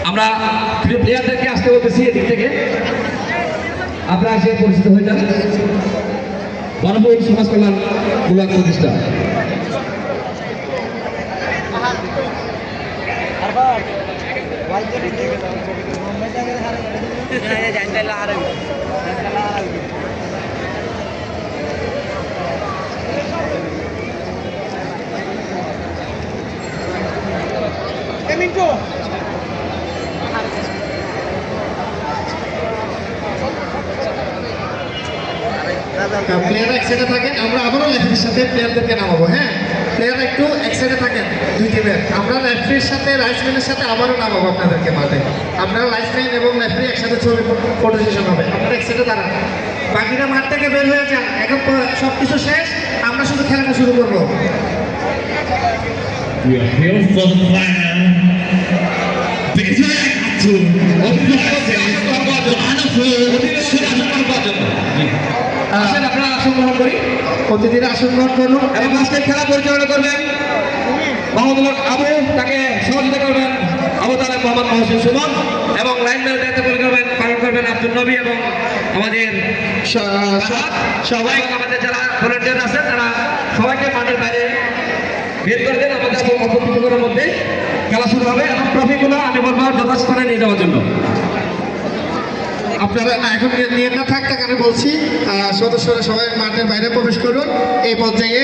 আমরা প্লেয়ারদেরকে আসতে বলতেছি এদিক থেকে, আপনারা এসে পরিচিত হয়ে যান। বনভূমি সমাজ কল্যাণ মূলক প্রতিষ্ঠা। প্লেয়াররা এক সাইডে থাকেন, আমরা আবারও লেফটের সাথে প্লেয়ারদেরকে নামাবো। হ্যাঁ, প্লেয়াররা একটু এক সাইডে থাকেন দুই টিমের। আমরা লেফটের সাথে রাইসম্যানের সাথে আবারও নামাবো আপনাদেরকে মাঠে। আপনারা রাইসম্যান এবং লেফটি একসাথে ছবি ফটো সেশন হবে। আপনারা এক সাইডে দাঁড়ান, বাকিরা মাঠ থেকে বের হয়ে যান। এখন সব কিছু শেষ, আমরা শুধু খেলাটা শুরু করবো। We are here for the final. আসেন আপনারা আসন গ্রহণ করি, প্রতিদিন আসন গ্রহণ করুন এবং আজকে খেলা পরিচালনা করবেন মোহাম্মদ আবু, তাকে সহযোগিতা করবেন আবু তালেব মোহাম্মদ মহসিন সুমন, এবং লাইনম্যানের দায়িত্ব পালন করবেন আব্দুল নবী এবং আমাদের সবাই, আমাদের যারা ভলেন্টিয়ার আছেন তারা সবাইকে মাঠের বাইরে বের করে দেন। আমাদের অল্প কিছুক্ষণের মধ্যে খেলা শুরু হবে এবং ট্রফিগুলো আমি বলবো যথাস্থানে নিয়ে যাওয়ার জন্য। আপনারা এখন নিয়ে না থাকতে আমি বলছি, সদস্যরা সবাই মাঠের বাইরে প্রবেশ করুন। এই পর্যায়ে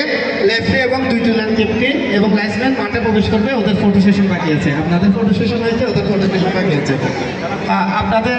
লেফটি এবং দুইটি লেন ক্যাপ্টেন এবং লাইসম্যান মাঠে প্রবেশ করবে। ওদের ফটো সেশন বাকি আছে, আপনাদের ফটো সেশন হয়েছে, ওদের ফটো সেশন বাকি আছে। আপনাদের